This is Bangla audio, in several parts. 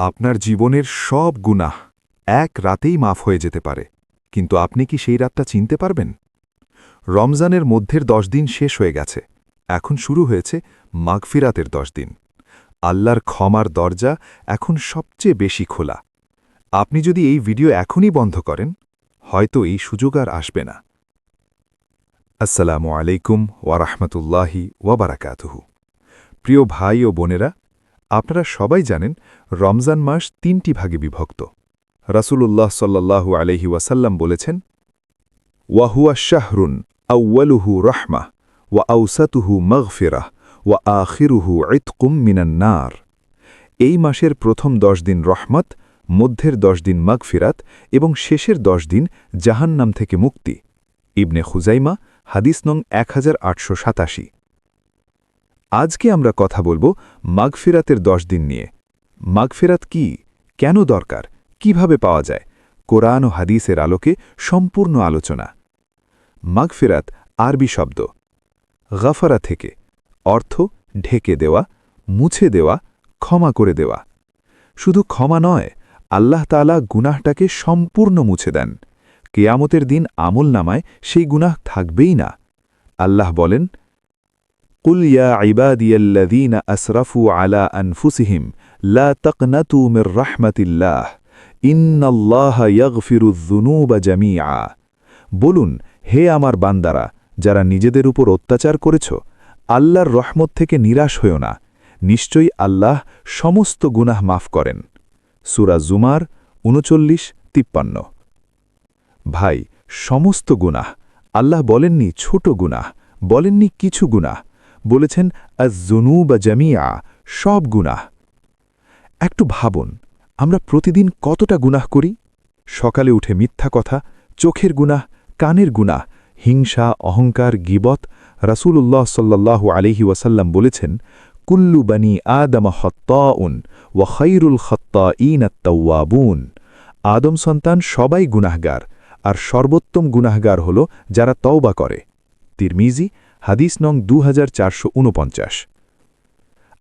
আপনার জীবনের সব গুনাহ এক রাতেই মাফ হয়ে যেতে পারে, কিন্তু আপনি কি সেই রাতটা চিনতে পারবেন? রমজানের মধ্যের 10 দিন শেষ হয়ে গেছে, এখন শুরু হয়েছে মাগফিরাতের 10 দিন। আল্লাহর ক্ষমার দরজা এখন সবচেয়ে বেশি খোলা। আপনি যদি এই ভিডিও এখনই বন্ধ করেন, হয়তো এই সুযোগ আর আসবে না। আসসালামু আলাইকুম ওয়ারাহমাতুল্লাহি ওয়াবারাকাতুহু। প্রিয় ভাই ও বোনেরা, আপনারা সবাই জানেন রমজান মাস 3টি ভাগে বিভক্ত। রাসূলুল্লাহ সাল্লাল্লাহু আলাইহি ওয়াসাল্লাম বলেছেন, ওয়াহুয়া শাহরুন আউয়ালুহু রাহমাহ ওয়া আওসাতুহু মাগফিরাহ ওয়া আখিরুহু ইতকুম মিনান নার। এই মাসের প্রথম 10 দিন রহমত, মধ্যের 10 দিন মাগফিরাত এবং শেষের 10 দিন জাহান্নাম থেকে মুক্তি। ইবনে খুজাইমা, হাদিস নং 1887। আজকে আমরা কথা বলবো মাগফিরাতের 10 দিন নিয়ে। মাগফিরাত কি, কেন দরকার, কিভাবে পাওয়া যায়, কোরআন ও হাদিসের আলোকে সম্পূর্ণ আলোচনা। মাগফিরাত আরবি শব্দ গাফারা থেকে, অর্থ ঢেকে দেওয়া, মুছে দেওয়া, ক্ষমা করে দেওয়া। শুধু ক্ষমা নয়, আল্লাহ তাআলা গুনাহটাকে সম্পূর্ণ মুছে দেন। কিয়ামতের দিন আমলনামায় সেই গুনাহ থাকবেই না। আল্লাহ বলেন, কুল ইয়া ইবাদিয়াল্লাযীনা আসরাফু আলা আনফুসিহিম লা তাকনাতু মির রাহমাতিল্লাহ ইন্নাল্লাহা ইয়াগফিরুয যুনুবা জামিআ। বলুন, হে আমার বান্দারা, যারা নিজেদের উপর অত্যাচার করেছ, আল্লাহর রহমত থেকে নিরাশ হইও না, নিশ্চয়ই আল্লাহ সমস্ত গুনাহ মাফ করেন। সূরা জুমার 39-53। ভাই, সমস্ত গুনাহ, আল্লাহ বলেননি ছোট গুনাহ, বলেননি কিছু গুনাহ, বলেছেন আয-যুনুবা জামিআ, সব গুনাহ। একটু ভাবুন, আমরা প্রতিদিন কতটা গুনাহ করি? সকালে উঠে মিথ্যা কথা, চোখের গুনাহ, কানের গুনাহ, হিংসা, অহংকার, গীবত। রাসূলুল্লাহ সাল্লাল্লাহু আলাইহি ওয়াসাল্লাম বলেছেন, কুল্লু বানি আদম খাত্তাউন ওয়া খায়রুল খাত্তাঈনা আত-তাওয়াবুন। আদম সন্তান সবাই গুনাহগার, আর সর্বোত্তম গুনাহগার হল যারা তওবা করে। তিরমিজি, হাদিস নং 2449।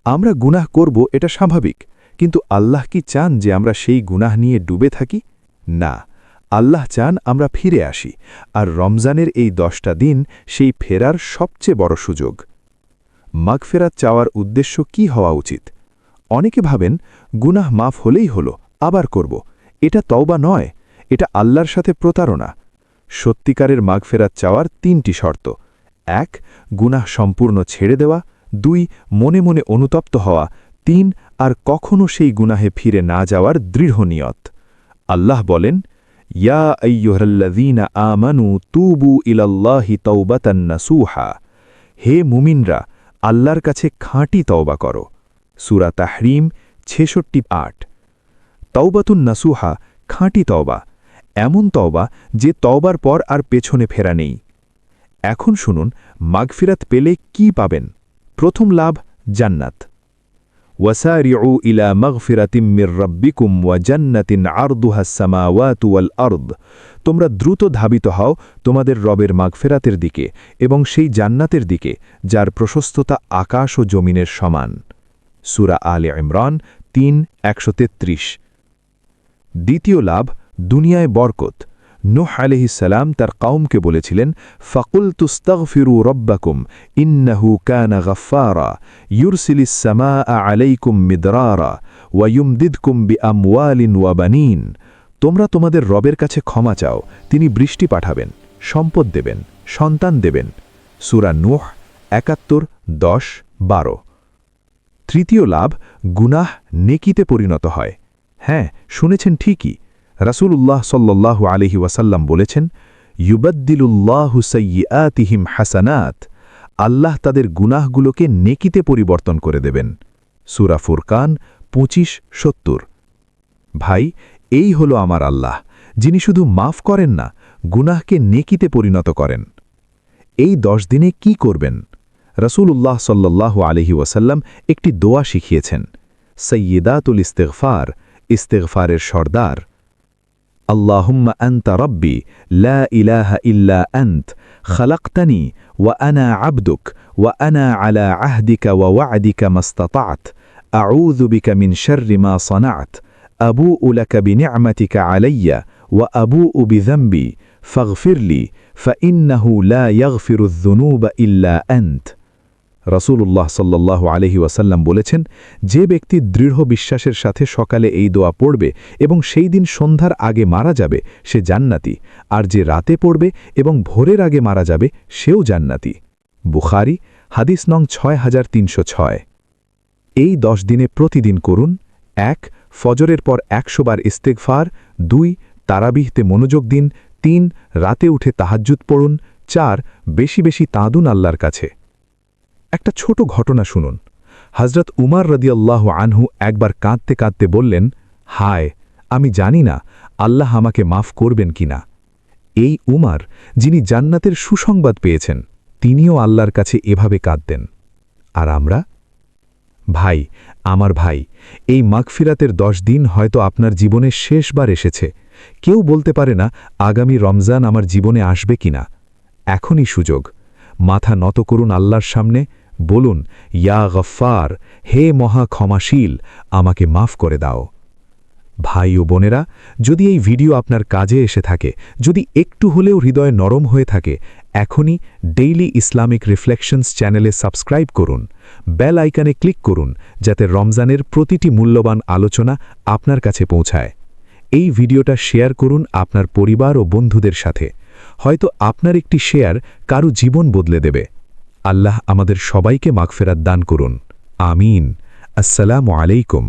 আমরা গুনাহ করব, এটা স্বাভাবিক, কিন্তু আল্লাহ কি চান যে আমরা সেই গুনাহ নিয়ে ডুবে থাকি? না, আল্লাহ চান আমরা ফিরে আসি, আর রমজানের এই 10টা দিন সেই ফেরার সবচেয়ে বড় সুযোগ। মাগফিরাত চাওয়ার উদ্দেশ্য কি হওয়া উচিত? অনেকে ভাবেন গুনাহ মাফ হলেই হলো, আবার করব। এটা তওবা নয়, এটা আল্লাহর সাথে প্রতারণা। সত্যিকারের মাগফিরাত চাওয়ার 3টি শর্ত: 1. গুনাহ সম্পূর্ণ ছেড়ে দেওয়া, 2. মনে মনে অনুতপ্ত হওয়া, 3. আর কখনো সেই গুনাহে ফিরে না যাওয়ার দৃঢ় নিয়ত। আল্লাহ বলেন, ইয়া আইয়ুহাল্লাযীনা আমানু তুবু ইলাল্লাহি তাওবাতান নাসুহা। হে মুমিনরা, আল্লাহর কাছে খাঁটি তওবা করো। সূরা তাহরিম 66-8। তাওবাতুন নাসুহা, খাঁটি তওবা, এমন তওবা যে তওবার পর আর পেছনে ফেরা নেই। এখন শুনুন, মাগফিরাত পেলে কি পাবেন। প্রথম লাভ, জান্নাত। ওয়াসারিউ ইলা মাগফিরাতিম মির রাব্বিকুম ওয়া জান্নাতিন আরদুহাস সামাওয়াতু ওয়াল আরদ। তোমরা দ্রুত ধাবিত হও তোমাদের রবের মাগফিরাতের দিকে এবং সেই জান্নাতের দিকে যার প্রশস্ততা আকাশ ও জমিনের সমান। সূরা আলে ইমরান 3:133। দ্বিতীয় লাভ, দুনিয়ায় বরকত। নূহ আলাইহিস সালাম তার কওমকে বলেছিলেন, ফাকুলতু ইস্তাগফিরু রাব্বাকুম ইন্নাহু কানা গাফফারা ইউরসিলিস সামাআ আলাইকুম মিদরারা ওয়া ইউমদিদকুম বিআমওয়ালিন ওয়া বানিন। তোমরা তোমাদের রবের কাছে ক্ষমা চাও, তিনি বৃষ্টি পাঠাবেন, সম্পদ দেবেন, সন্তান দেবেন। সূরা নূহ 71:10-12। তৃতীয় লাভ, গুনাহ নেকিতে পরিণত হয়। হ্যাঁ, শুনেছেন ঠিকই। রাসূলুল্লাহ সাল্লাল্লাহু আলাইহি ওয়াসাল্লাম বলেছেন, ইউবাদ্দিলুল্লাহু সাইয়্যাতিহিম হাসানাত। আল্লাহ তাদের গুনাহগুলোকে নেকিতে পরিবর্তন করে দেবেন। সূরা ফুরকান 25-70। ভাই, এই হলো আমার আল্লাহ, যিনি শুধু মাফ করেন না, গুনাহকে নেকিতে পরিণত করেন। এই 10 দিনে কি করবেন? রাসূলুল্লাহ সাল্লাল্লাহু আলাইহি ওয়াসাল্লাম একটি দোয়া শিখিয়েছেন, সাইয়্যিদাতুল ইস্তিগফার, ইস্তিগফারের সর্দার। আল্লাহুম্মা আনতা রাব্বি লা ইলাহা ইল্লা আনত খালাকতানি ওয়া আনা আবদুক ওয়া আনা আলা আহদিকা ওয়া ওয়া'দিকা মাস্তাতা'ত আউযু বিকা মিন শাররি মা সানা'ত أبوء لك بنعمتك علي وأبوء بذنبي فاغفر لي فإنه لا يغفر الذنوب إلا أنت রাসূলুল্লাহ সাল্লাল্লাহু আলাইহি ওয়াসাল্লাম বলেছেন, যে ব্যক্তি দৃঢ় বিশ্বাসের সাথে সকালে এই দোয়া পড়বে এবং সেই দিন সন্ধ্যার আগে মারা যাবে সে জান্নাতি, আর যে রাতে পড়বে এবং ভোরের আগে মারা যাবে সেও জান্নাতি। বুখারী হাদিস নং 6306। এই 10 দিনে প্রতিদিন করুন: 1 ফজরের পর 100 বার ইস্তেগফার, 2 তারাবিহতে মনোযোগ দিন, 3 রাতে উঠে তাহাজ্জুদ পড়ুন, 4 বেশি বেশি তাঁদুন আল্লাহর কাছে। একটা ছোট ঘটনা শুনুন। হযরত উমর রাদিয়াল্লাহু আনহু একবার কাঁদতে কাঁদতে বললেন, হায়, আমি জানি না আল্লাহ আমাকে মাফ করবেন কিনা। এই উমর, যিনি জান্নাতের সুসংবাদ পেয়েছেন, তিনিও আল্লাহর কাছে এভাবে কাঁদতেন। আর আমরা? ভাই, আমার ভাই, এই মাগফিরাতের 10 দিন হয়তো আপনার জীবনে শেষবার এসেছে। কেউ বলতে পারে না আগামী রমজান আমার জীবনে আসবে কিনা। এখনই সুযোগ। মাথা নত করুন আল্লাহর সামনে, বলুন, ইয়া গফফার, হে মহা ক্ষমাশীল, আমাকে মাফ করে দাও। ভাই ও বোনেরা, যদি এই ভিডিও আপনার কাজে এসে থাকে, যদি একটু হলেও হৃদয় নরম হয়ে থাকে, এখনই ডেইলি ইসলামিক রিফ্লেকশনস চ্যানেলে সাবস্ক্রাইব করুন, বেল আইকনে ক্লিক করুন, যাতে রমজানের প্রতিটি মূল্যবান আলোচনা আপনার কাছে পৌঁছায়। এই ভিডিওটা শেয়ার করুন আপনার পরিবার ও বন্ধুদের সাথে। হয়তো আপনার একটি শেয়ার কারো জীবন বদলে দেবে। আল্লাহ আমাদের সবাইকে মাগফিরাত দান করুন। আমিন। আসসালামু আলাইকুম।